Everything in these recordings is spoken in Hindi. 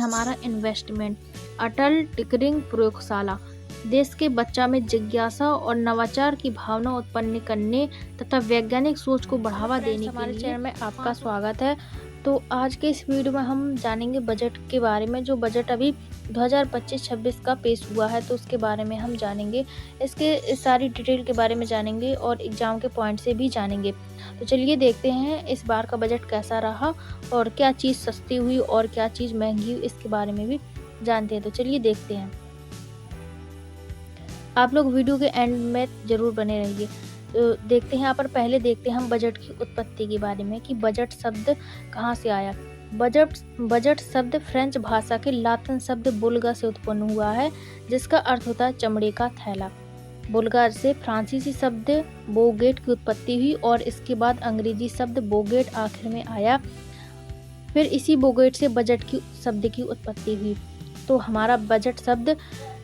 हमारा इन्वेस्टमेंट। अटल टिंकरिंग प्रयोगशाला देश के बच्चा में जिज्ञासा और नवाचार की भावना उत्पन्न करने तथा वैज्ञानिक सोच को बढ़ावा देने के लिए हमारे चैनल में आपका स्वागत है। तो आज के इस वीडियो में हम जानेंगे बजट के बारे में। जो बजट अभी 2025-26 का पेश हुआ है तो उसके बारे में हम जानेंगे, इसके सारी डिटेल के बारे में जानेंगे और एग्जाम के पॉइंट से भी जानेंगे। तो चलिए देखते हैं इस बार का बजट कैसा रहा और क्या चीज़ सस्ती हुई और क्या चीज़ महंगी हुई, इसके बारे में भी जानते हैं। तो चलिए देखते हैं, आप लोग वीडियो के एंड में ज़रूर बने रहिए। तो देखते हैं यहाँ पर, पहले देखते हैं हम बजट की उत्पत्ति के बारे में कि बजट शब्द कहाँ से आया। बजट शब्द फ्रेंच भाषा के लातिन शब्द बुल्गा से उत्पन्न हुआ है, जिसका अर्थ होता है चमड़े का थैला। बुल्गा से फ्रांसीसी शब्द बोगेट की उत्पत्ति हुई और इसके बाद अंग्रेजी शब्द बोगेट आखिर में आया। फिर इसी बोगेट से बजट की शब्द की उत्पत्ति हुई। तो हमारा बजट शब्द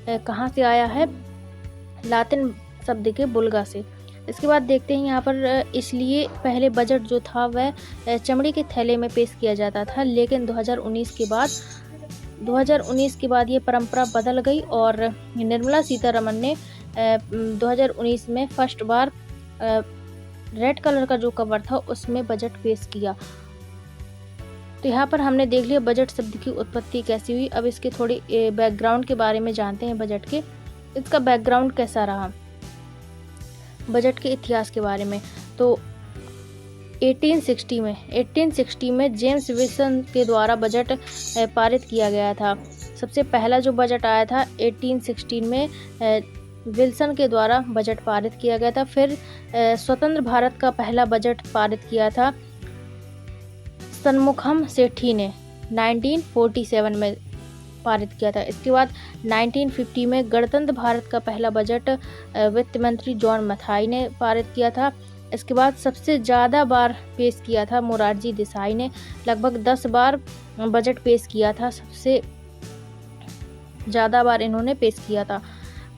कहाँ से आया है? लातिन शब्द के बुल्गा से। इसके बाद देखते हैं यहाँ पर, इसलिए पहले बजट जो था वह चमड़े के थैले में पेश किया जाता था, लेकिन 2019 के बाद ये परंपरा बदल गई और निर्मला सीतारमण ने 2019 में फर्स्ट बार रेड कलर का जो कवर था उसमें बजट पेश किया। तो यहाँ पर हमने देख लिया बजट शब्द की उत्पत्ति कैसी हुई। अब इसके थोड़ी बैकग्राउंड के बारे में जानते हैं बजट के। इसका बैकग्राउंड कैसा रहा, बजट के इतिहास के बारे में। तो 1860 में जेम्स विल्सन के द्वारा बजट पारित किया गया था। सबसे पहला जो बजट आया था 1816 में विल्सन के द्वारा बजट पारित किया गया था। फिर स्वतंत्र भारत का पहला बजट पारित किया था सन्मुखम सेठी ने 1947 में पारित किया था। इसके बाद 1950 में गणतंत्र भारत का पहला बजट वित्त मंत्री जॉन मथाई ने पारित किया था। इसके बाद सबसे ज़्यादा बार पेश किया था मोरारजी देसाई ने, लगभग 10 बार बजट पेश किया था, सबसे ज़्यादा बार इन्होंने पेश किया था।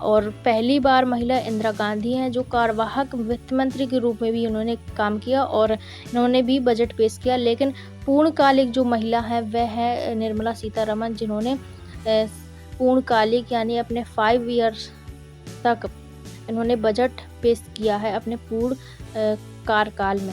और पहली बार महिला इंदिरा गांधी हैं जो कार्यवाहक वित्त मंत्री के रूप में भी उन्होंने काम किया और इन्होंने भी बजट पेश किया। लेकिन पूर्णकालिक जो महिला है वह है निर्मला सीतारमण, जिन्होंने पूर्णकालिक यानी अपने 5 इयर्स तक इन्होंने बजट पेश किया है अपने पूर्ण कार्यकाल में।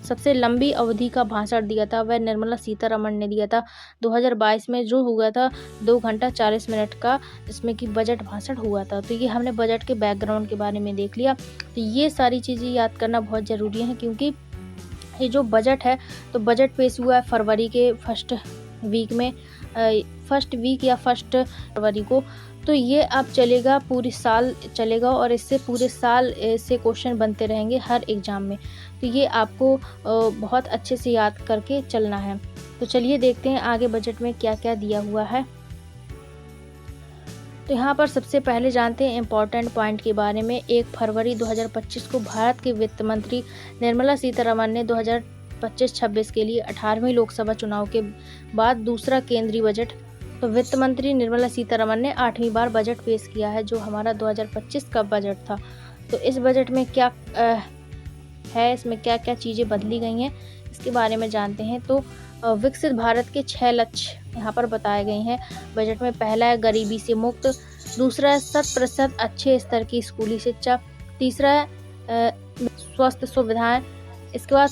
सबसे लंबी अवधि का भाषण दिया था वह निर्मला सीतारमण ने दिया था 2022 में, जो हुआ था 2 घंटा 40 मिनट का, जिसमें कि बजट भाषण हुआ था। तो ये हमने बजट के बैकग्राउंड के बारे में देख लिया। तो ये सारी चीज़ें याद करना बहुत ज़रूरी है, क्योंकि ये जो बजट है तो बजट पेश हुआ है फरवरी के फर्स्ट वीक या फर्स्ट फरवरी को। तो ये अब चलेगा, पूरी साल चलेगा और इससे पूरे साल से क्वेश्चन बनते रहेंगे हर एग्ज़ाम में। तो ये आपको बहुत अच्छे से याद करके चलना है। तो चलिए देखते हैं आगे बजट में क्या क्या दिया हुआ है। तो यहाँ पर सबसे पहले जानते हैं इम्पॉर्टेंट पॉइंट के बारे में। 1 फरवरी 2025 को भारत के वित्त मंत्री निर्मला सीतारमण ने 2025-26 के लिए 18वें लोकसभा चुनाव के बाद दूसरा केंद्रीय बजट, तो वित्त मंत्री निर्मला सीतारमण ने 8वीं बार बजट पेश किया है, जो हमारा 2025 का बजट था। तो इस बजट में क्या है, इसमें क्या क्या चीज़ें बदली गई हैं, इसके बारे में जानते हैं। तो विकसित भारत के 6 लक्ष्य यहाँ पर बताए गए हैं बजट में। पहला है गरीबी से मुक्त, दूसरा है 100% अच्छे स्तर की स्कूली शिक्षा, तीसरा है स्वस्थ सुविधाएं। इसके बाद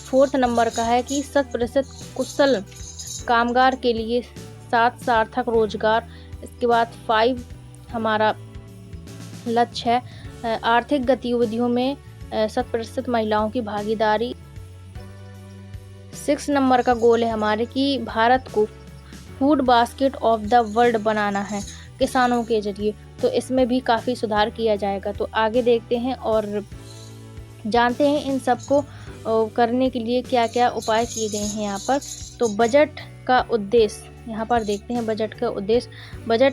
4th नंबर का है कि 100% कुशल कामगार के लिए 7 सार्थक रोजगार। इसके बाद 5 हमारा लक्ष्य है आर्थिक गतिविधियों में 100% महिलाओं की भागीदारी। 6 नंबर का गोल है हमारे कि भारत को food basket of the world बनाना है किसानों के जरिए। तो इसमें भी काफ़ी सुधार किया जाएगा। तो आगे देखते हैं और जानते हैं इन सबको करने के लिए क्या क्या उपाय किए गए हैं यहाँ पर। तो बजट का उद्देश्य यहाँ पर देखते हैं। बजट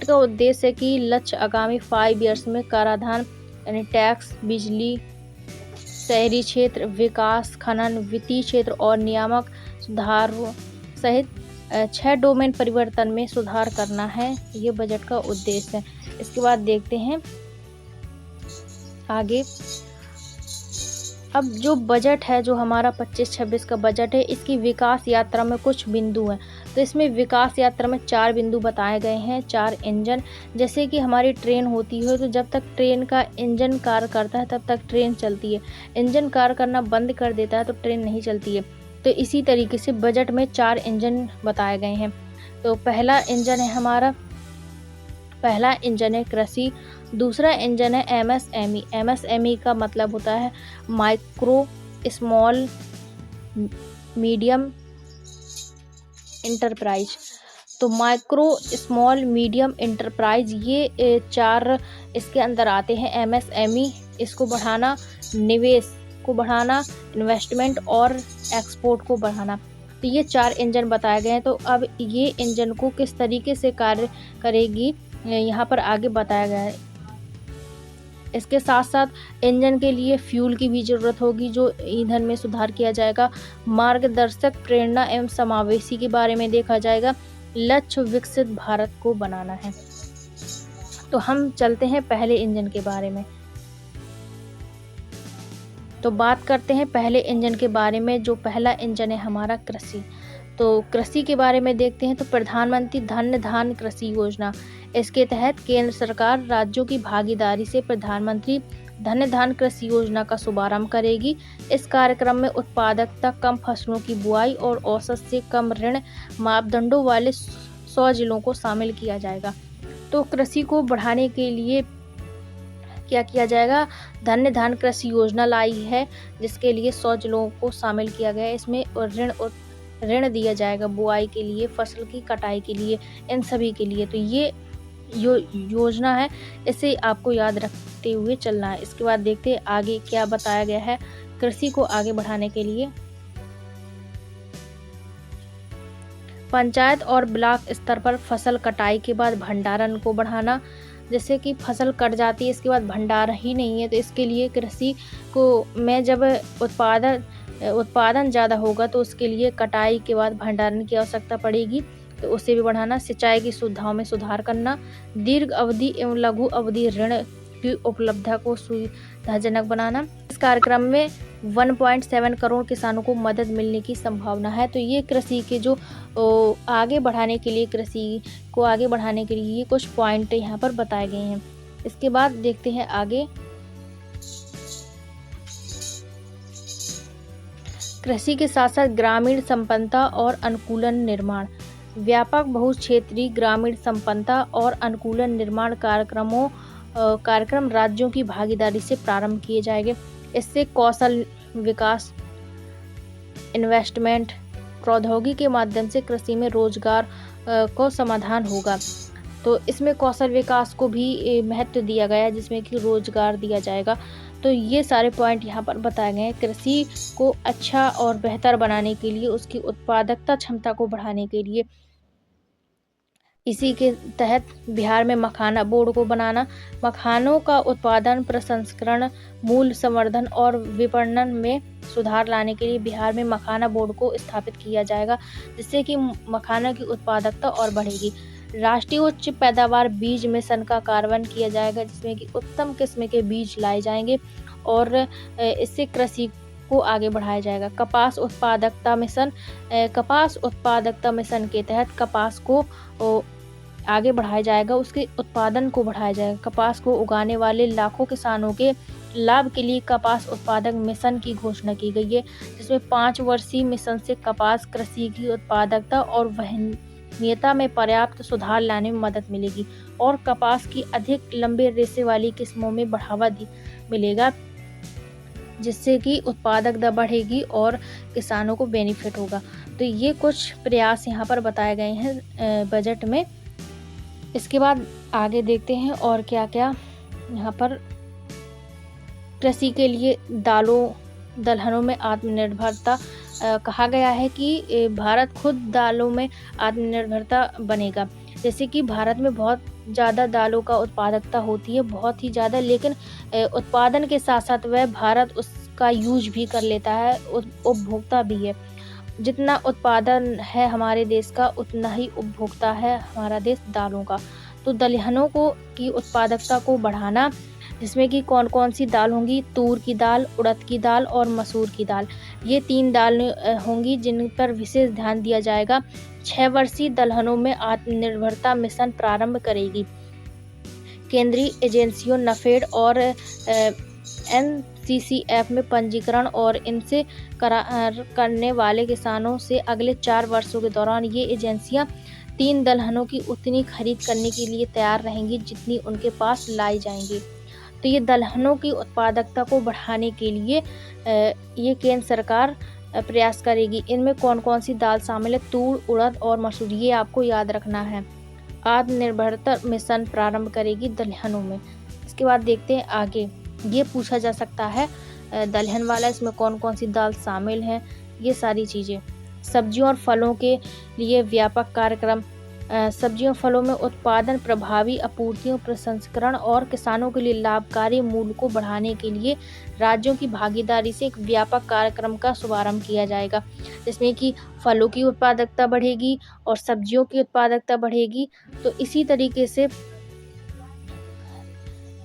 का उद्देश्य है कि लक्ष्य आगामी 5 इयर्स में कराधान यानी टैक्स, बिजली, शहरी क्षेत्र विकास, खनन, वित्तीय क्षेत्र और नियामक सुधारों सहित 6 डोमेन परिवर्तन में सुधार करना है। ये बजट का उद्देश्य है। इसके बाद देखते हैं आगे। अब जो बजट है, जो हमारा 25-26 का बजट है, इसकी विकास यात्रा में कुछ बिंदु हैं। तो इसमें विकास यात्रा में 4 बिंदु बताए गए हैं, 4 इंजन। जैसे कि हमारी ट्रेन होती है, तो जब तक ट्रेन का इंजन कार्य करता है तब तक ट्रेन चलती है। इंजन कार्य करना बंद कर देता है तो ट्रेन नहीं चलती है। तो इसी तरीके से बजट में 4 इंजन बताए गए हैं। तो पहला इंजन है कृषि, दूसरा इंजन है एमएसएमई। एमएसएमई का मतलब होता है माइक्रो स्मॉल मीडियम इंटरप्राइज। तो माइक्रो स्मॉल मीडियम इंटरप्राइज, ये 4 इसके अंदर आते हैं। एमएसएमई, इसको बढ़ाना, निवेश को बढ़ाना, इन्वेस्टमेंट और एक्सपोर्ट को बढ़ाना। तो ये 4 इंजन बताए गए हैं। तो अब ये इंजन को किस तरीके से कार्य करेगी यहाँ पर आगे बताया गया है। इसके साथ साथ इंजन के लिए फ्यूल की भी ज़रूरत होगी, जो ईंधन में सुधार किया जाएगा। मार्गदर्शक, प्रेरणा एवं समावेशी के बारे में देखा जाएगा। लक्ष्य विकसित भारत को बनाना है। तो हम चलते हैं पहले इंजन के बारे में। तो बात करते हैं पहले इंजन के बारे में। जो पहला इंजन है हमारा कृषि। तो कृषि के बारे में देखते हैं। तो प्रधानमंत्री धन्य धान कृषि योजना, इसके तहत केंद्र सरकार राज्यों की भागीदारी से प्रधानमंत्री धन्य धान कृषि योजना का शुभारंभ करेगी। इस कार्यक्रम में उत्पादकता, कम फसलों की बुआई और औसत से कम ऋण मापदंडों वाले 100 जिलों को शामिल किया जाएगा। तो कृषि को बढ़ाने के लिए क्या किया जाएगा? धन्य धान कृषि योजना लाई है, जिसके लिए 100 जिलों को शामिल किया गया है। इसमें ऋण दिया जाएगा बुआई के लिए, फसल की कटाई के लिए, इन सभी के लिए। तो ये योजना है, इसे आपको याद रखते हुए चलना है। इसके बाद देखते हैं आगे क्या बताया गया है कृषि को आगे बढ़ाने के लिए। पंचायत और ब्लॉक स्तर पर फसल कटाई के बाद भंडारण को बढ़ाना। जैसे कि फसल कट जाती है, इसके बाद भंडारण ही नहीं है, तो इसके लिए कृषि को में जब उत्पादन ज़्यादा होगा तो उसके लिए कटाई के बाद भंडारण की आवश्यकता पड़ेगी, तो उसे भी बढ़ाना। सिंचाई की सुविधाओं में सुधार करना। दीर्घ अवधि एवं लघु अवधि ऋण की उपलब्धता को सुविधाजनक बनाना। इस कार्यक्रम में 1.7 करोड़ किसानों को मदद मिलने की संभावना है। तो ये कृषि के जो आगे बढ़ाने के लिए, कृषि को आगे बढ़ाने के लिए कुछ पॉइंट यहाँ पर बताए गए हैं। इसके बाद देखते हैं आगे। कृषि के साथ साथ ग्रामीण संपन्नता और अनुकूलन निर्माण। व्यापक बहुक्षेत्रीय ग्रामीण संपन्नता और अनुकूलन निर्माण कार्यक्रम राज्यों की भागीदारी से प्रारंभ किए जाएंगे। इससे कौशल विकास, इन्वेस्टमेंट, प्रौद्योगिकी के माध्यम से कृषि में रोजगार को समाधान होगा। तो इसमें कौशल विकास को भी महत्व दिया गया है, जिसमें कि रोजगार दिया जाएगा। तो ये सारे पॉइंट यहाँ पर बताए गए हैं। कृषि को अच्छा और बेहतर बनाने के लिए, उसकी उत्पादकता क्षमता को बढ़ाने के लिए, इसी के तहत बिहार में मखाना बोर्ड को बनाना। मखानों का उत्पादन, प्रसंस्करण, मूल्य संवर्धन और विपणन में सुधार लाने के लिए बिहार में मखाना बोर्ड को स्थापित किया जाएगा, जिससे कि मखाना की उत्पादकता और बढ़ेगी। राष्ट्रीय उच्च पैदावार बीज मिशन का कार्यान्वयन किया जाएगा, जिसमें कि उत्तम किस्म के बीज लाए जाएंगे और इससे कृषि को आगे बढ़ाया जाएगा। कपास उत्पादकता मिशन के तहत कपास को आगे बढ़ाया जाएगा, उसके उत्पादन को बढ़ाया जाएगा। कपास को उगाने वाले लाखों किसानों के लाभ के लिए कपास उत्पादक मिशन की घोषणा की गई है, जिसमें 5 वर्षीय मिशन से कपास कृषि की उत्पादकता और वहनीयता में पर्याप्त सुधार लाने में मदद मिलेगी और कपास की अधिक लंबे रेशे वाली किस्मों में बढ़ावा मिलेगा, जिससे कि उत्पादकता बढ़ेगी और किसानों को बेनिफिट होगा। तो ये कुछ प्रयास यहाँ पर बताए गए हैं बजट में। इसके बाद आगे देखते हैं और क्या क्या यहाँ पर कृषि के लिए दलहनों में आत्मनिर्भरता कहा गया है कि भारत खुद दालों में आत्मनिर्भरता बनेगा। जैसे कि भारत में बहुत ज़्यादा दालों का उत्पादकता होती है, बहुत ही ज़्यादा, लेकिन उत्पादन के साथ साथ वह भारत उसका यूज भी कर लेता है, उपभोक्ता भी है। जितना उत्पादन है हमारे देश का, उतना ही उपभोक्ता है हमारा देश दालों का। तो दलहनों की उत्पादकता को बढ़ाना, जिसमें कि कौन कौन सी दाल होंगी, तूर की दाल, उड़द की दाल और मसूर की दाल। ये 3 दाल होंगी जिन पर विशेष ध्यान दिया जाएगा। 6 वर्षीय दलहनों में आत्मनिर्भरता मिशन प्रारंभ करेगी। केंद्रीय एजेंसियों नफेड और एनसीसीएफ में पंजीकरण और इनसे करने वाले किसानों से अगले 4 वर्षों के दौरान ये एजेंसियां 3 दलहनों की उतनी खरीद करने के लिए तैयार रहेंगी जितनी उनके पास लाई जाएंगी। तो ये दलहनों की उत्पादकता को बढ़ाने के लिए ये केंद्र सरकार प्रयास करेगी। इनमें कौन कौन सी दाल शामिल है, तूर, उड़द और मसूर, ये आपको याद रखना है। आत्मनिर्भरता मिशन प्रारंभ करेगी दलहनों में। इसके बाद देखते हैं आगे, ये पूछा जा सकता है दलहन वाला, इसमें कौन कौन सी दाल शामिल है, ये सारी चीज़ें। सब्जियों और फलों के लिए व्यापक कार्यक्रम। सब्जियों फलों में उत्पादन, प्रभावी आपूर्तियों, प्रसंस्करण और किसानों के लिए लाभकारी मूल्य को बढ़ाने के लिए राज्यों की भागीदारी से एक व्यापक कार्यक्रम का शुभारंभ किया जाएगा, जिसमें कि फलों की उत्पादकता बढ़ेगी और सब्जियों की उत्पादकता बढ़ेगी। तो इसी तरीके से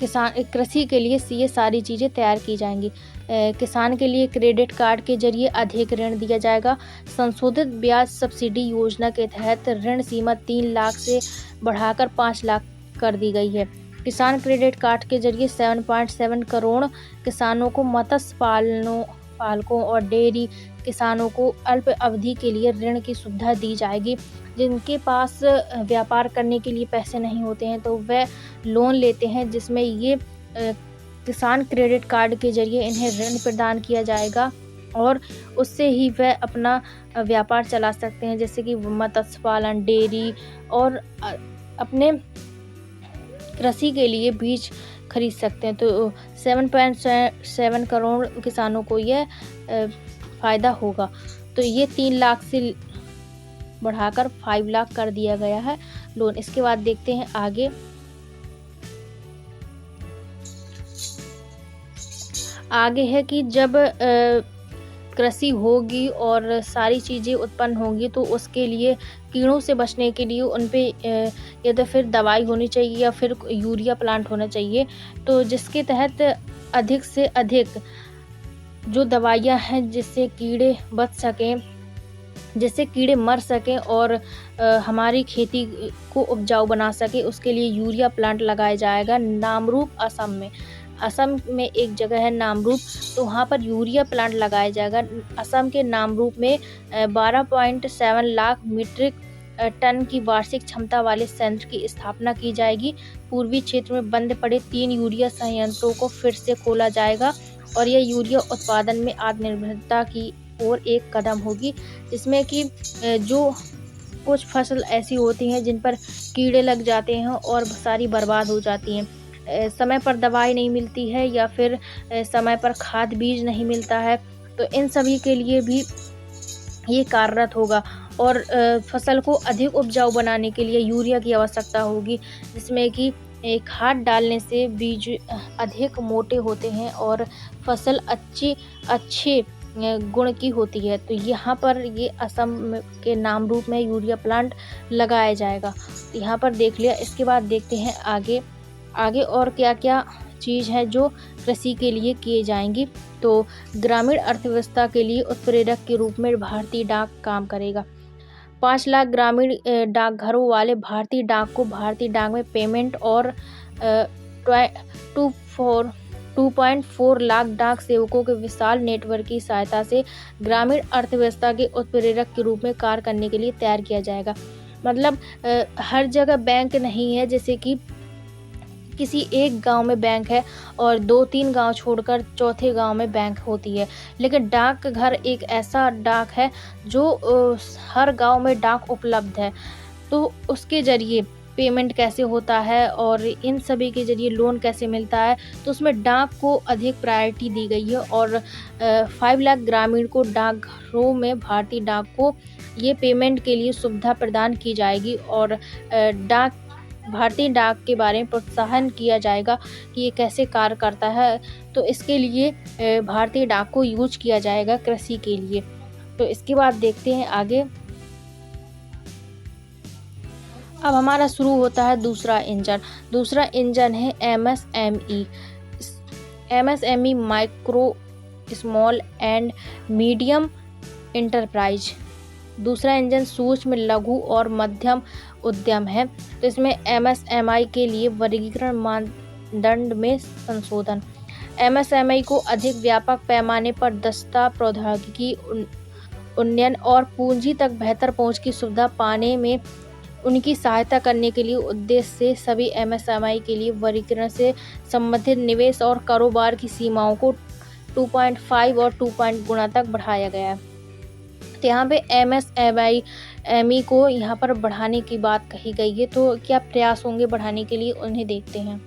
कृषि के लिए ये सारी चीज़ें तैयार की जाएंगी। किसान के लिए क्रेडिट कार्ड के जरिए अधिक ऋण दिया जाएगा। संशोधित ब्याज सब्सिडी योजना के तहत ऋण सीमा 3 लाख से बढ़ाकर 5 लाख कर दी गई है। किसान क्रेडिट कार्ड के जरिए 7.7 करोड़ किसानों को, मत्स्य पालकों और डेयरी किसानों को अल्प अवधि के लिए ऋण की सुविधा दी जाएगी। जिनके पास व्यापार करने के लिए पैसे नहीं होते हैं तो वह लोन लेते हैं, जिसमें ये किसान क्रेडिट कार्ड के जरिए इन्हें ऋण प्रदान किया जाएगा और उससे ही वह अपना व्यापार चला सकते हैं, जैसे कि मत्स्य पालन, डेयरी और अपने कृषि के लिए बीज खरीद सकते हैं। तो 7.7 करोड़ किसानों को यह फ़ायदा होगा। तो ये 3 लाख से बढ़ाकर 5 लाख कर दिया गया है लोन। इसके बाद देखते हैं आगे, है कि जब कृषि होगी और सारी चीज़ें उत्पन्न होंगी तो उसके लिए कीड़ों से बचने के लिए उन पे या तो फिर दवाई होनी चाहिए या फिर यूरिया प्लांट होना चाहिए, तो जिसके तहत अधिक से अधिक जो दवाइयाँ हैं जिससे कीड़े बच सकें, जिससे कीड़े मर सकें और हमारी खेती को उपजाऊ बना सके, उसके लिए यूरिया प्लांट लगाया जाएगा नामरूप, असम में एक जगह है नामरूप, तो वहाँ पर यूरिया प्लांट लगाया जाएगा। असम के नामरूप में 12.7 लाख मीट्रिक टन की वार्षिक क्षमता वाले संयंत्र की स्थापना की जाएगी। पूर्वी क्षेत्र में बंद पड़े 3 यूरिया संयंत्रों को फिर से खोला जाएगा और यह यूरिया उत्पादन में आत्मनिर्भरता की ओर एक कदम होगी, जिसमें कि जो कुछ फसल ऐसी होती हैं जिन पर कीड़े लग जाते हैं और सारी बर्बाद हो जाती हैं, समय पर दवाई नहीं मिलती है या फिर समय पर खाद बीज नहीं मिलता है, तो इन सभी के लिए भी ये कार्यरत होगा और फसल को अधिक उपजाऊ बनाने के लिए यूरिया की आवश्यकता होगी, जिसमें कि खाद डालने से बीज अधिक मोटे होते हैं और फसल अच्छे गुण की होती है। तो यहाँ पर ये असम के नामरूप में यूरिया प्लांट लगाया जाएगा। तो यहाँ पर देख लिया। इसके बाद देखते हैं आगे और क्या क्या चीज़ है जो कृषि के लिए किए जाएंगी। तो ग्रामीण अर्थव्यवस्था के लिए उत्प्रेरक के रूप में भारतीय डाक काम करेगा। 5 लाख ग्रामीण डाकघरों वाले भारतीय डाक को भारतीय डाक में पेमेंट और 2.4 लाख डाक सेवकों के विशाल नेटवर्क की सहायता से ग्रामीण अर्थव्यवस्था के उत्प्रेरक के रूप में कार्य करने के लिए तैयार किया जाएगा। मतलब हर जगह बैंक नहीं है, जैसे कि किसी एक गांव में बैंक है और 2-3 गांव छोड़कर चौथे गांव में बैंक होती है, लेकिन डाकघर एक ऐसा डाक है जो हर गांव में डाक उपलब्ध है। तो उसके जरिए पेमेंट कैसे होता है और इन सभी के जरिए लोन कैसे मिलता है, तो उसमें डाक को अधिक प्रायोरिटी दी गई है और 5 लाख ग्रामीण को डाकघरों में भारतीय डाक को ये पेमेंट के लिए सुविधा प्रदान की जाएगी और भारतीय डाक के बारे में प्रोत्साहन किया जाएगा कि ये कैसे कार्य करता है। तो इसके लिए भारतीय डाक को यूज किया जाएगा कृषि के लिए। तो इसके बाद देखते हैं आगे। अब हमारा शुरू होता है दूसरा इंजन है MSME। MSME micro small and medium enterprise. दूसरा इंजन सूक्ष्म लघु और मध्यम उद्यम है। तो इसमें MSMI के लिए वर्गीकरण मानदंड में संशोधन। MSMI को अधिक व्यापक पैमाने पर दक्षता, प्रौद्योगिकी उन्नयन और पूंजी तक बेहतर पहुंच की सुविधा पाने में उनकी सहायता करने के लिए उद्देश्य से सभी MSMI के लिए वर्गीकरण से संबंधित निवेश और कारोबार की सीमाओं को 2.5 और 2 गुना तक बढ़ाया गया है। तो यहाँ पे MSME को यहाँ पर बढ़ाने की बात कही गई है। तो क्या प्रयास होंगे बढ़ाने के लिए, उन्हें देखते हैं।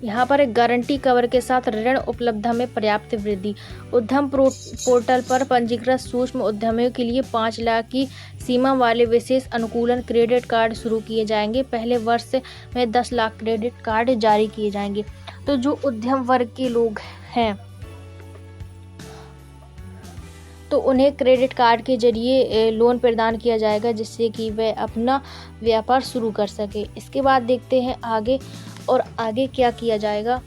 यहाँ पर एक गारंटी कवर के साथ ऋण उपलब्धता में पर्याप्त वृद्धि। उद्यम पोर्टल पर पंजीकृत सूक्ष्म उद्यमियों के लिए 5 लाख की सीमा वाले विशेष अनुकूलन क्रेडिट कार्ड शुरू किए जाएंगे। पहले वर्ष में 10 लाख क्रेडिट कार्ड जारी किए जाएंगे। तो जो उद्यम वर्ग के लोग हैं तो उन्हें क्रेडिट कार्ड के जरिए लोन प्रदान किया जाएगा, जिससे कि वे अपना व्यापार शुरू कर सके। इसके बाद देखते हैं आगे और आगे क्या किया जाएगा।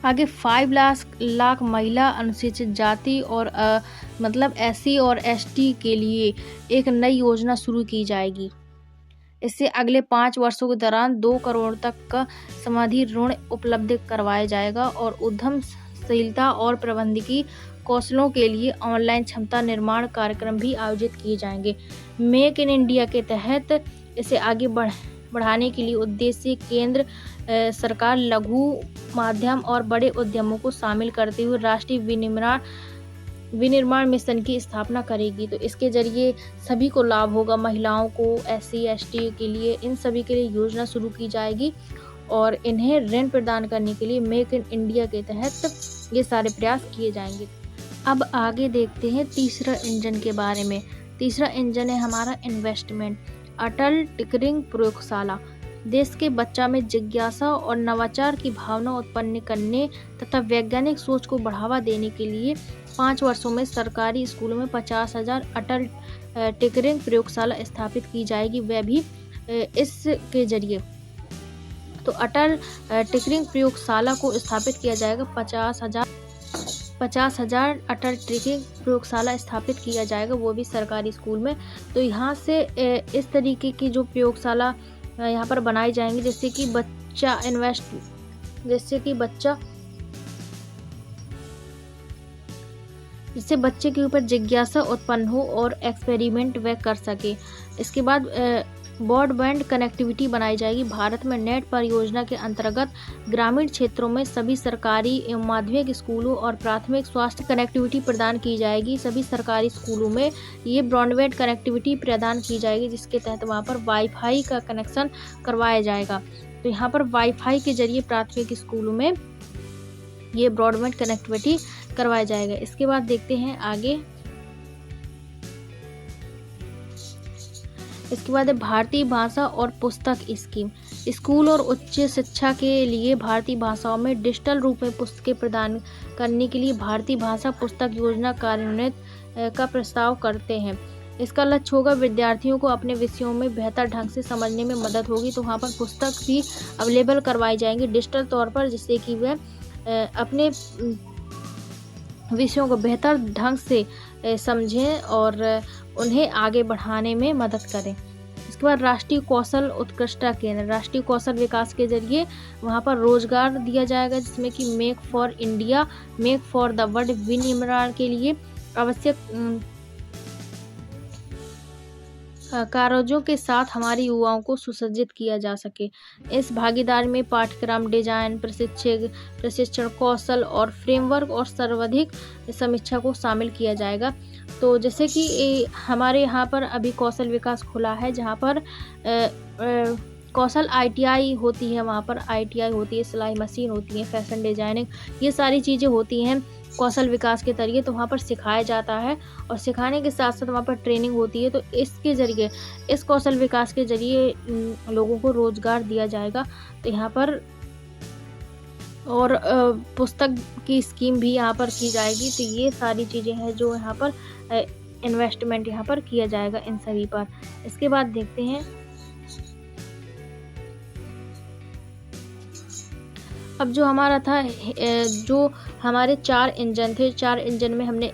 आगे 5 लाख महिला, अनुसूचित जाति और मतलब SC और ST के लिए एक नई योजना शुरू की जाएगी। इससे अगले 5 वर्षों के दौरान 2 करोड़ तक का समाधि ऋण उपलब्ध करवाया जाएगा और उद्यमशीलता और प्रबंधकीय कौशलों के लिए ऑनलाइन क्षमता निर्माण कार्यक्रम भी आयोजित किए जाएंगे। मेक इन इंडिया के तहत इसे आगे बढ़ाने के लिए उद्देश्य से केंद्र सरकार लघु, मध्यम और बड़े उद्यमों को शामिल करते हुए राष्ट्रीय विनिर्माण मिशन की स्थापना करेगी। तो इसके जरिए सभी को लाभ होगा, महिलाओं को, SC ST के लिए, इन सभी के लिए योजना शुरू की जाएगी और इन्हें ऋण प्रदान करने के लिए मेक इन इंडिया के तहत ये सारे प्रयास किए जाएंगे। अब आगे देखते हैं तीसरा इंजन के बारे में। तीसरा इंजन है हमारा इन्वेस्टमेंट। अटल टिंकरिंग प्रयोगशाला देश के बच्चा में जिज्ञासा और नवाचार की भावना उत्पन्न करने तथा वैज्ञानिक सोच को बढ़ावा देने के लिए 5 वर्षों में सरकारी स्कूलों में 50,000 अटल टिंकरिंग प्रयोगशाला स्थापित की जाएगी, वह भी इसके जरिए। तो अटल टिंकरिंग प्रयोगशाला को स्थापित किया जाएगा। 50,000 अटल टिंकरिंग प्रयोगशाला स्थापित किया जाएगा, वो भी सरकारी स्कूल में। तो यहाँ से इस तरीके की जो प्रयोगशाला यहाँ पर बनाई जाएंगी जिससे बच्चे के ऊपर जिज्ञासा उत्पन्न हो और एक्सपेरिमेंट वह कर सके। इसके बाद ब्रॉडबैंड कनेक्टिविटी बनाई जाएगी। भारत में नेट परियोजना के अंतर्गत ग्रामीण क्षेत्रों में सभी सरकारी एवं माध्यमिक स्कूलों और प्राथमिक स्वास्थ्य कनेक्टिविटी प्रदान की जाएगी। सभी सरकारी स्कूलों में ये ब्रॉडबैंड कनेक्टिविटी प्रदान की जाएगी, जिसके तहत वहाँ पर वाईफाई का कनेक्शन करवाया जाएगा। तो यहाँ पर वाईफाई के जरिए प्राथमिक स्कूलों में ये ब्रॉडबैंड कनेक्टिविटी करवाया जाएगा। इसके बाद देखते हैं आगे। इसके बाद है भारतीय भाषा और पुस्तक स्कीम। स्कूल और उच्च शिक्षा के लिए भारतीय भाषाओं में डिजिटल रूप में पुस्तकें प्रदान करने के लिए भारतीय भाषा पुस्तक योजना कार्यान्वित का प्रस्ताव करते हैं। इसका लक्ष्य होगा विद्यार्थियों को अपने विषयों में बेहतर ढंग से समझने में मदद होगी। तो वहाँ पर पुस्तक भी अवेलेबल करवाई जाएंगी डिजिटल तौर पर, जिससे कि वह अपने विषयों को बेहतर ढंग से समझें और उन्हें आगे बढ़ाने में मदद करें। इसके बाद राष्ट्रीय कौशल उत्कृष्टता केंद्र। राष्ट्रीय कौशल विकास के जरिए वहाँ पर रोजगार दिया जाएगा, जिसमें कि make for India, make for the world विनिर्माण के लिए आवश्यक कार्यों के साथ हमारे युवाओं को सुसज्जित किया जा सके। इस भागीदारी में पाठ्यक्रम डिजाइन, प्रशिक्षण, कौशल और फ्रेमवर्क और सर्वाधिक समीक्षा को शामिल किया जाएगा। तो जैसे कि हमारे यहाँ पर अभी कौशल विकास खुला है, जहाँ पर कौशल ITI होती है, वहाँ पर ITI होती है, सिलाई मशीन होती है, फैशन डिजाइनिंग, ये सारी चीज़ें होती हैं कौशल विकास के तरीके। तो वहाँ पर सिखाया जाता है और सिखाने के साथ साथ वहाँ पर ट्रेनिंग होती है। तो इसके ज़रिए, इस कौशल विकास के ज़रिए लोगों को रोज़गार दिया जाएगा। तो यहाँ पर और पुस्तक की स्कीम भी यहाँ पर की जाएगी। तो ये सारी चीज़ें हैं जो यहाँ पर इन्वेस्टमेंट यहाँ पर किया जाएगा इन सभी पर। इसके बाद देखते हैं अब जो हमारा था जो हमारे 4 इंजन थे, 4 इंजन में हमने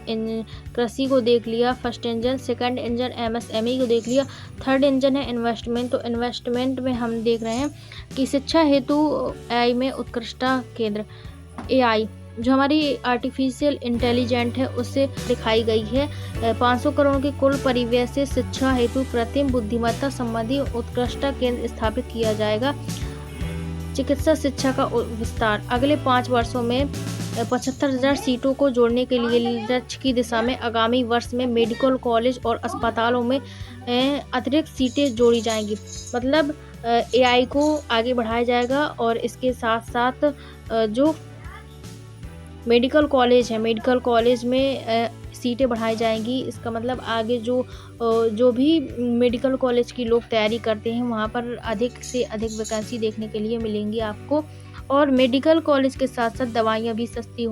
कृषि को देख लिया, first engine, second engine MSME को देख लिया, थर्ड इंजन है इन्वेस्टमेंट। तो इन्वेस्टमेंट में हम देख रहे हैं कि शिक्षा हेतु एआई में उत्कृष्टता केंद्र, एआई जो हमारी आर्टिफिशियल इंटेलिजेंट है उससे दिखाई गई है। 500 करोड़ के कुल परिव्यय से शिक्षा हेतु कृत्रिम बुद्धिमत्ता संबंधी उत्कृष्टता केंद्र स्थापित किया जाएगा। चिकित्सा शिक्षा का विस्तार, अगले 5 वर्षों में 75,000 सीटों को जोड़ने के लिए लक्ष्य की दिशा में आगामी वर्ष में मेडिकल कॉलेज और अस्पतालों में अतिरिक्त सीटें जोड़ी जाएंगी। मतलब एआई को आगे बढ़ाया जाएगा और इसके साथ साथ जो मेडिकल कॉलेज है, मेडिकल कॉलेज में सीटें बढ़ाई जाएंगी। इसका मतलब आगे जो भी मेडिकल कॉलेज की लोग तैयारी करते हैं वहाँ पर अधिक से अधिक वैकेंसी देखने के लिए मिलेंगी आपको। और मेडिकल कॉलेज के साथ साथ दवाइयाँ भी सस्ती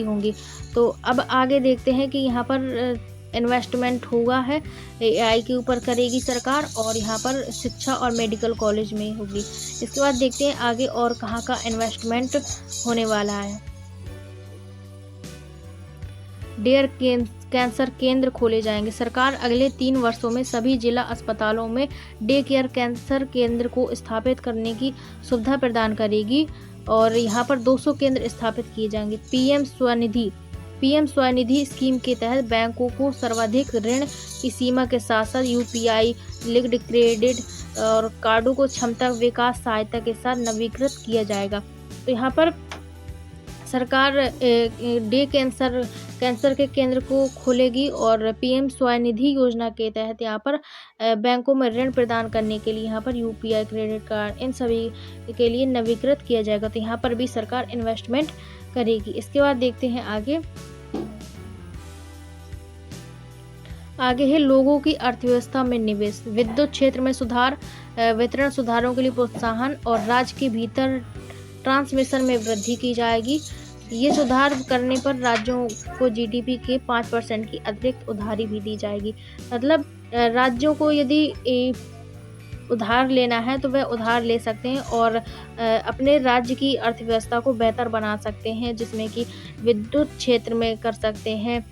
होंगी। तो अब आगे देखते हैं कि यहाँ पर इन्वेस्टमेंट हुआ है एआई के ऊपर करेगी सरकार, और यहाँ पर शिक्षा और मेडिकल कॉलेज में होगी। इसके बाद देखते हैं आगे और कहाँ का इन्वेस्टमेंट होने वाला है। डेयर कैंसर केंद्र खोले जाएंगे। सरकार अगले 3 वर्षों में सभी जिला अस्पतालों में डे केयर कैंसर केंद्र को स्थापित करने की सुविधा प्रदान करेगी और यहाँ पर 200 केंद्र स्थापित किए जाएंगे। पीएम स्वनिधि स्कीम के तहत बैंकों को सर्वाधिक ऋण की सीमा के साथ साथ यूपीआई लिंक्ड क्रेडिट और कार्डों को क्षमता विकास सहायता के साथ नवीकृत किया जाएगा। तो यहाँ पर सरकार डे कैंसर के केंद्र को खोलेगी और पीएम स्वनिधि योजना के तहत यहाँ पर बैंकों में ऋण प्रदान करने के लिए यहाँ पर यूपीआई क्रेडिट कार्ड इन सभी के लिए नवीकृत किया जाएगा। तो यहाँ पर भी सरकार इन्वेस्टमेंट करेगी। इसके बाद देखते हैं आगे है लोगों की अर्थव्यवस्था में निवेश, विद्युत क्षेत्र में सुधार, वितरण सुधारों के लिए प्रोत्साहन और राज्य के भीतर ट्रांसमिशन में वृद्धि की जाएगी। ये सुधार करने पर राज्यों को जीडीपी के 5% की अतिरिक्त उधारी भी दी जाएगी। मतलब राज्यों को यदि उधार लेना है तो वह उधार ले सकते हैं और अपने राज्य की अर्थव्यवस्था को बेहतर बना सकते हैं, जिसमें कि विद्युत क्षेत्र में कर सकते हैं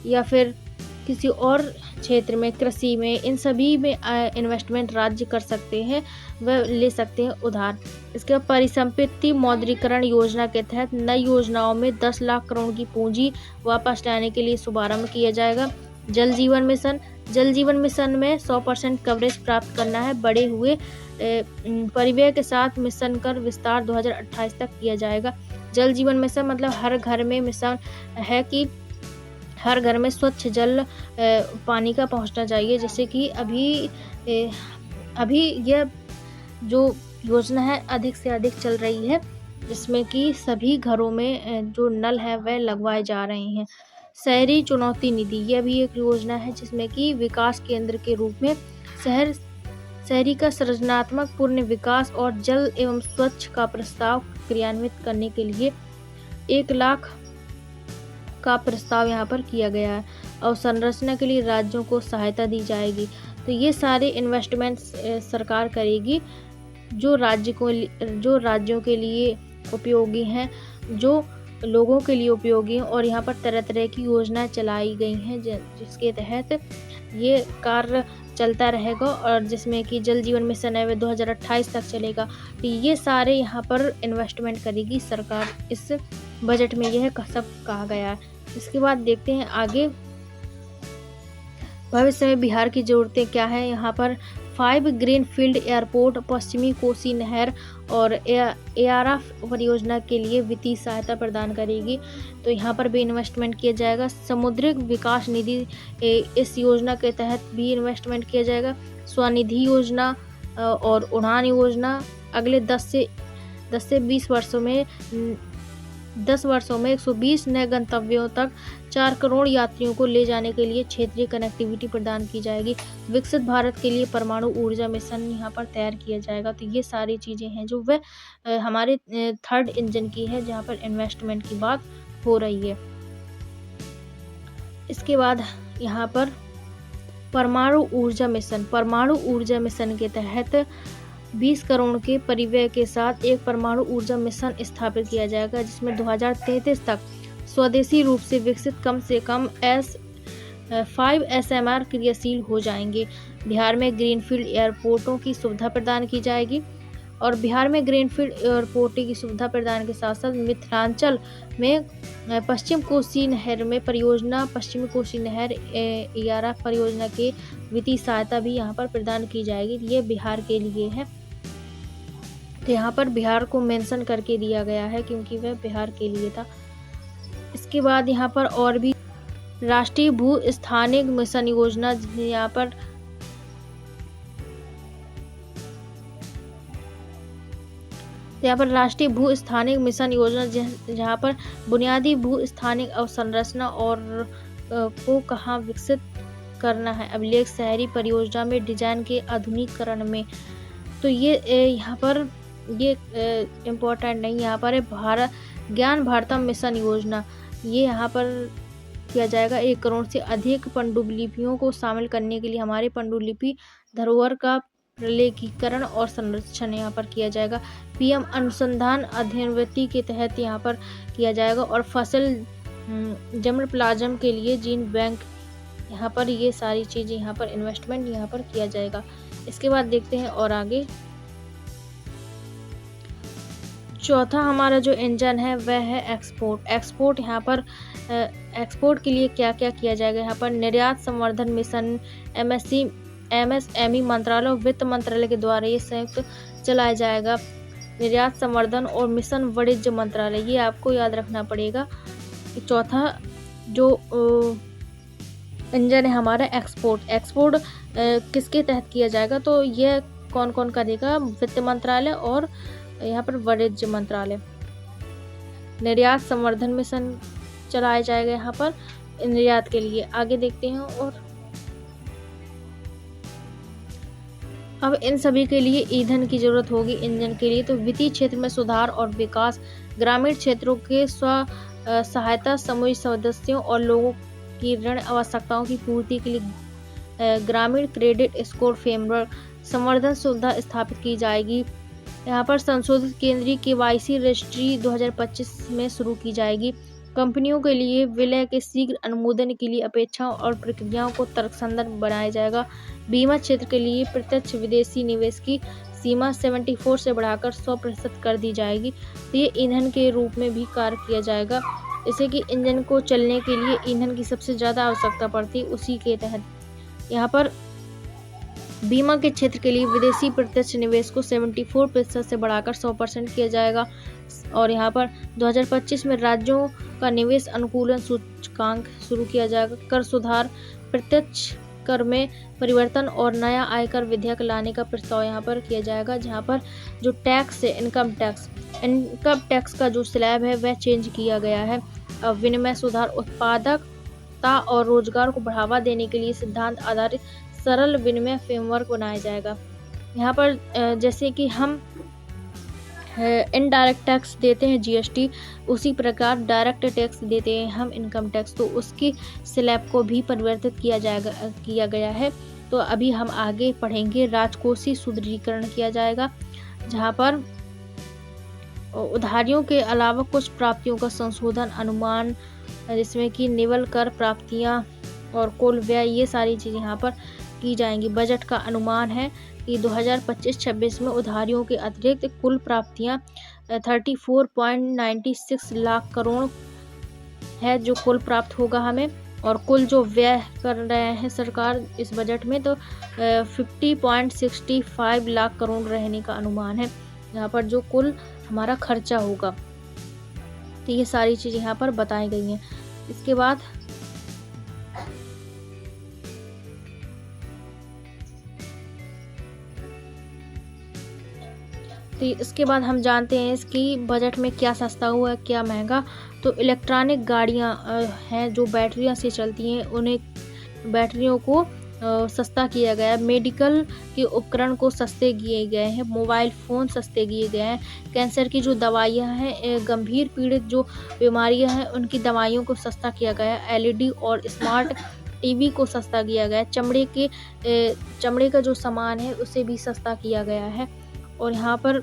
या फिर किसी और क्षेत्र में, कृषि में, इन सभी में इन्वेस्टमेंट राज्य कर सकते हैं, वह ले सकते हैं उधार। इसके बाद परिसंपत्ति मौद्रीकरण योजना के तहत नई योजनाओं में 10 लाख करोड़ की पूंजी वापस लाने के लिए शुभारंभ किया जाएगा। जल जीवन मिशन में 100% कवरेज प्राप्त करना है। बढ़े हुए परिव्यय के साथ मिशन कर विस्तार 2028 तक किया जाएगा। जल जीवन मिशन मतलब हर घर में मिशन है कि हर घर में स्वच्छ जल पानी का पहुंचना चाहिए। जैसे कि अभी यह जो योजना है अधिक से अधिक चल रही है, जिसमें कि सभी घरों में जो नल है वह लगवाए जा रहे हैं। शहरी चुनौती निधि, यह भी एक योजना है जिसमें कि विकास केंद्र के रूप में शहरी का सृजनात्मक पूर्ण विकास और जल एवं स्वच्छ का प्रस्ताव क्रियान्वित करने के लिए 1 लाख का प्रस्ताव यहाँ पर किया गया है। और संरचना के लिए राज्यों को सहायता दी जाएगी। तो ये सारे इन्वेस्टमेंट सरकार करेगी जो राज्यों के लिए उपयोगी हैं, जो लोगों के लिए उपयोगी हैं। और यहाँ पर तरह तरह की योजनाएं चलाई गई हैं जिसके तहत ये कार्य चलता रहेगा और जिसमें कि जल जीवन मिशन है वह 2028 तक चलेगा। तो ये सारे यहाँ पर इन्वेस्टमेंट करेगी सरकार, इस बजट में यह सब कहा गया है। इसके बाद देखते हैं आगे भविष्य में बिहार की ज़रूरतें क्या है। यहाँ पर 5 ग्रीन फील्ड एयरपोर्ट, पश्चिमी कोसी नहर और ARF परियोजना के लिए वित्तीय सहायता प्रदान करेगी। तो यहाँ पर भी इन्वेस्टमेंट किया जाएगा। समुद्री विकास निधि, इस योजना के तहत भी इन्वेस्टमेंट किया जाएगा। स्वनिधि योजना और उड़ान योजना अगले 10 से 20 वर्षों में 10 वर्षों में 120 नए गंतव्यों तक 4 करोड़ यात्रियों को ले जाने के लिए क्षेत्रीय कनेक्टिविटी प्रदान की जाएगी। विकसित भारत के लिए परमाणु ऊर्जा मिशन यहाँ पर तैयार किया जाएगा। तो ये सारी चीज़ें हैं जो वह हमारे थर्ड इंजन की है, जहाँ पर इन्वेस्टमेंट की बात हो रही है। इसके बाद यहाँ पर परमाणु ऊर्जा मिशन के तहत 20 करोड़ के परिव्यय के साथ एक परमाणु ऊर्जा मिशन स्थापित किया जाएगा, जिसमें 2033 तक स्वदेशी रूप से विकसित कम से कम 5 SMR क्रियाशील हो जाएंगे। बिहार में ग्रीनफील्ड एयरपोर्टों की सुविधा प्रदान की जाएगी और बिहार में ग्रीनफील्ड एयरपोर्ट की सुविधा प्रदान के साथ साथ मिथिलांचल में पश्चिमी कोसी नहर इयारा परियोजना के वित्तीय सहायता भी यहाँ पर प्रदान की जाएगी। ये बिहार के लिए है, तो यहाँ पर बिहार को मेंशन करके दिया गया है क्योंकि वह बिहार के लिए था। इसके बाद यहाँ पर और भी राष्ट्रीय भू स्थानिक मिशन योजना, यहाँ पर राष्ट्रीय भू स्थानिक मिशन योजना जहाँ पर बुनियादी भू स्थानिक अवसंरचना और को कहाँ विकसित करना है, अभिलेख शहरी परियोजना में डिजाइन के आधुनिकीकरण में। तो ये यहाँ पर ये इम्पोर्टेंट नहीं, यहाँ पर है ज्ञान भारतम मिशन योजना। ये यहाँ पर किया जाएगा 1 करोड़ से अधिक पांडुलिपियों को शामिल करने के लिए हमारे पांडुलिपि धरोहर का प्रलेखीकरण और संरक्षण यहाँ पर किया जाएगा। PM अनुसंधान अध्ययनवृत्ति के तहत यहाँ पर किया जाएगा और फसल जर्मप्लाज्म के लिए जीन बैंक, यहाँ पर ये सारी चीज़ें यहाँ पर इन्वेस्टमेंट यहाँ पर किया जाएगा। इसके बाद देखते हैं और आगे। चौथा हमारा जो इंजन है वह है एक्सपोर्ट। यहाँ पर एक्सपोर्ट के लिए क्या क्या किया जाएगा, यहाँ पर निर्यात संवर्धन मिशन MSME मंत्रालय और वित्त मंत्रालय के द्वारा ये संयुक्त चलाया जाएगा। निर्यात संवर्धन और मिशन वाणिज्य मंत्रालय, ये आपको याद रखना पड़ेगा। चौथा जो इंजन है हमारा एक्सपोर्ट किसके तहत किया जाएगा, तो यह कौन कौन करेगा, वित्त मंत्रालय और यहाँ पर वाणिज्य मंत्रालय। निर्यात संवर्धन मिशन चलाया जाएगा यहाँ पर निर्यात के लिए। आगे देखते हैं और अब इन सभी के लिए ईंधन की जरूरत होगी इंजन के लिए। तो वित्तीय क्षेत्र में सुधार और विकास, ग्रामीण क्षेत्रों के स्व सहायता समूह सदस्यों और लोगों की ऋण आवश्यकताओं की पूर्ति के लिए ग्रामीण क्रेडिट स्कोर फ्रेमवर्क संवर्धन सुविधा स्थापित की जाएगी। यहाँ पर संशोधित केंद्रीय KYC रजिस्ट्री 2025 में शुरू की जाएगी। कंपनियों के लिए विलय के शीघ्र अनुमोदन के लिए अपेक्षाओं और प्रक्रियाओं को तर्कसंगत बनाया जाएगा। बीमा क्षेत्र के लिए प्रत्यक्ष विदेशी निवेश की सीमा 74 से बढ़ाकर 100% कर दी जाएगी। तो ये ईंधन के रूप में भी कार्य किया जाएगा, जैसे कि इंजन को चलने के लिए ईंधन की सबसे ज़्यादा आवश्यकता पड़ती है, उसी के तहत यहाँ पर बीमा के क्षेत्र के लिए विदेशी प्रत्यक्ष निवेश को 74% से बढ़ाकर 100% किया जाएगा। और यहाँ पर 2025 में राज्यों का निवेश अनुकूलन सूचकांक शुरू किया जाएगा। कर सुधार, प्रत्यक्ष कर में परिवर्तन और नया आयकर विधेयक लाने का प्रस्ताव यहाँ पर किया जाएगा, जहाँ पर जो टैक्स है इनकम टैक्स का जो स्लैब है वह चेंज किया गया है। अब विनिमय सुधार, उत्पादकता और रोजगार को बढ़ावा देने के लिए सिद्धांत आधारित सरल विनिमय फ्रेमवर्क बनाया जाएगा। यहाँ पर जैसे कि हम इनडायरेक्ट टैक्स देते हैं GST, उसी प्रकार डायरेक्ट टैक्स देते हैं हम इनकम टैक्स, तो उसकी स्लैब को भी परिवर्तित किया गया है। तो अभी हम आगे पढ़ेंगे। राजकोषीय सुदृढ़ीकरण किया जाएगा, जहाँ पर उधारियों के अलावा कुछ प्राप्तियों का संशोधन, अनुमान, जिसमें कि निवल कर प्राप्तियाँ और कुल व्यय, ये सारी चीज़ें यहाँ पर की जाएंगी। बजट का अनुमान है कि 2025-26 में उधारियों के अतिरिक्त कुल प्राप्तियां 34.96 लाख करोड़ है जो कुल प्राप्त होगा हमें, और कुल जो व्यय कर रहे हैं सरकार इस बजट में तो 50.65 लाख करोड़ रहने का अनुमान है यहाँ पर जो कुल हमारा खर्चा होगा। तो ये सारी चीज़ें यहाँ पर बताई गई हैं। इसके बाद तो इसके बाद हम जानते हैं इसकी बजट में क्या सस्ता हुआ क्या महंगा। तो इलेक्ट्रॉनिक गाड़ियाँ हैं जो बैटरियों से चलती हैं, उन्हें बैटरियों को सस्ता किया गया। मेडिकल के उपकरण को सस्ते किए गए हैं। मोबाइल फ़ोन सस्ते किए गए हैं। कैंसर की जो दवाइयाँ हैं, गंभीर पीड़ित जो बीमारियाँ हैं उनकी दवाइयों को सस्ता किया गया है। एलईडी और स्मार्ट टीवी को सस्ता किया गया है। चमड़े का जो सामान है उसे भी सस्ता किया गया है। और यहाँ पर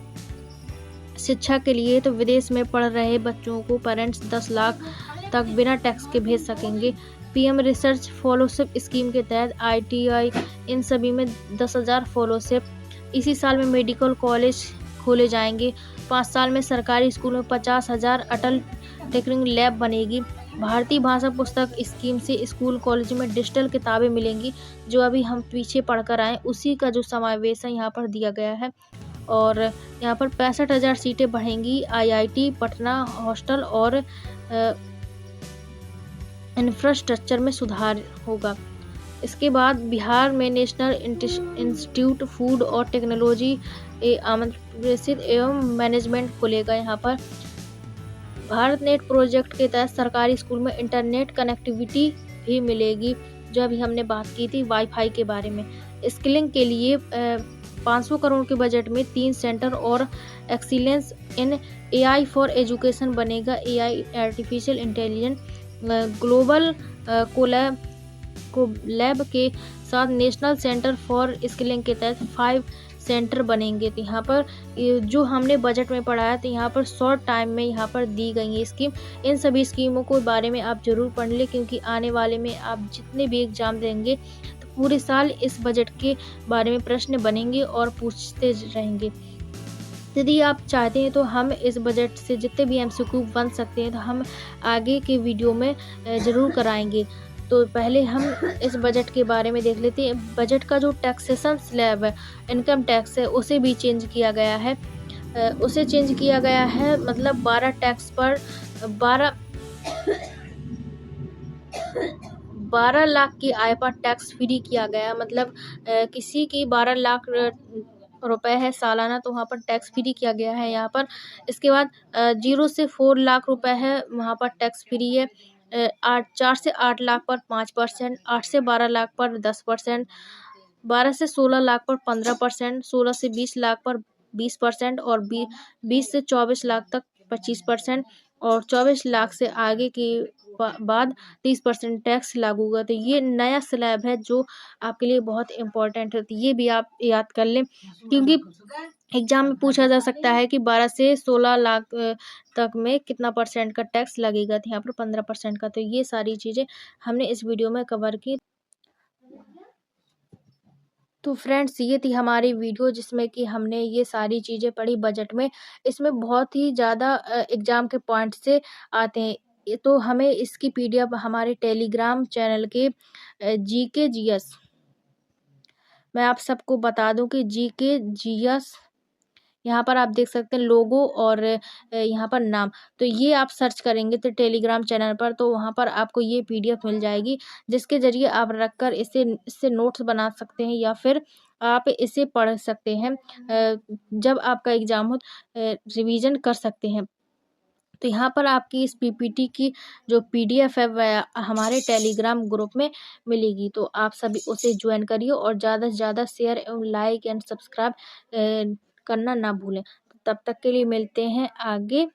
शिक्षा के लिए तो विदेश में पढ़ रहे बच्चों को पेरेंट्स 10 लाख तक बिना टैक्स के भेज सकेंगे। पीएम रिसर्च फेलोशिप स्कीम के तहत आईटीआई इन सभी में 10,000 फेलोशिप। इसी साल में मेडिकल कॉलेज खोले जाएंगे। 5 साल में सरकारी स्कूलों में 50,000 अटल टिंकरिंग लैब बनेगी। भारतीय भाषा पुस्तक स्कीम से स्कूल कॉलेज में डिजिटल किताबें मिलेंगी। जो अभी हम पीछे पढ़कर आए उसी का जो समावेश है यहाँ पर दिया गया है। और यहाँ पर 65,000 सीटें बढ़ेंगी। आईआईटी पटना हॉस्टल और इंफ्रास्ट्रक्चर में सुधार होगा। इसके बाद बिहार में नेशनल इंस्टीट्यूट फूड और टेक्नोलॉजी आमंत्रित एवं मैनेजमेंट खुलेगा। यहाँ पर भारत नेट प्रोजेक्ट के तहत सरकारी स्कूल में इंटरनेट कनेक्टिविटी भी मिलेगी। जो अभी हमने बात की थी वाईफाई के बारे में। स्किलिंग के लिए 500 करोड़ के बजट में 3 सेंटर और excellence in AI for education बनेगा। AI artificial intelligence global collab के साथ नेशनल सेंटर फॉर स्किलिंग के तहत 5 सेंटर बनेंगे। तो यहाँ पर जो हमने बजट में पढ़ाया तो यहाँ पर शॉर्ट टाइम में यहाँ पर दी गई है स्कीम। इन सभी स्कीमों के बारे में आप ज़रूर पढ़ लें, क्योंकि आने वाले में आप जितने भी एग्ज़ाम देंगे तो पूरे साल इस बजट के बारे में प्रश्न बनेंगे और पूछते रहेंगे। यदि आप चाहते हैं तो हम इस बजट से जितने भी एमसीक्यू बन सकते हैं तो हम आगे के वीडियो में ज़रूर कराएंगे। तो पहले हम इस बजट के बारे में देख लेते हैं। बजट का जो टैक्सेशन स्लैब है, इनकम टैक्स है, उसे भी चेंज किया गया है। मतलब 12 टैक्स पर 12 लाख की आय पर टैक्स फ्री किया गया। मतलब किसी की 12 लाख रुपए है सालाना तो वहाँ पर टैक्स फ्री किया गया है यहाँ पर। इसके बाद 0 से 4 लाख रुपए है वहाँ पर टैक्स फ्री है। 4 से 8 लाख पर 5%, 8 से 12 लाख पर 10%, 12 से 16 लाख पर 15%, 16 से 20 लाख पर 20% और 20 से 24 लाख तक 25% और 24 लाख से आगे के बाद 30% टैक्स लागू होगा। तो ये नया स्लैब है जो आपके लिए बहुत इम्पोर्टेंट है। तो ये भी आप याद कर लें, क्योंकि एग्जाम में पूछा जा सकता है कि 12 से 16 लाख तक में कितना परसेंट का टैक्स लगेगा। तो यहाँ पर 15% का। तो ये सारी चीज़ें हमने इस वीडियो में कवर की। तो फ्रेंड्स ये थी हमारी वीडियो जिसमें कि हमने ये सारी चीज़ें पढ़ी बजट में। इसमें बहुत ही ज़्यादा एग्ज़ाम के पॉइंट से आते हैं। तो हमें इसकी पीडीएफ हमारे टेलीग्राम चैनल के जीके जीएस, मैं आप सबको बता दूं कि जीके जीएस यहाँ पर आप देख सकते हैं लोगो और यहाँ पर नाम। तो ये आप सर्च करेंगे तो टेलीग्राम चैनल पर, तो वहाँ पर आपको ये पीडीएफ मिल जाएगी, जिसके ज़रिए आप रखकर इससे नोट्स बना सकते हैं या फिर आप इसे पढ़ सकते हैं। जब आपका एग्ज़ाम हो रिवीजन कर सकते हैं। तो यहाँ पर आपकी इस पीपीटी की जो पीडीएफ है वह हमारे टेलीग्राम ग्रुप में मिलेगी। तो आप सभी उसे ज्वाइन करिए और ज़्यादा से ज़्यादा शेयर एवं लाइक एंड सब्सक्राइब करना ना भूलें। तब तक के लिए मिलते हैं आगे।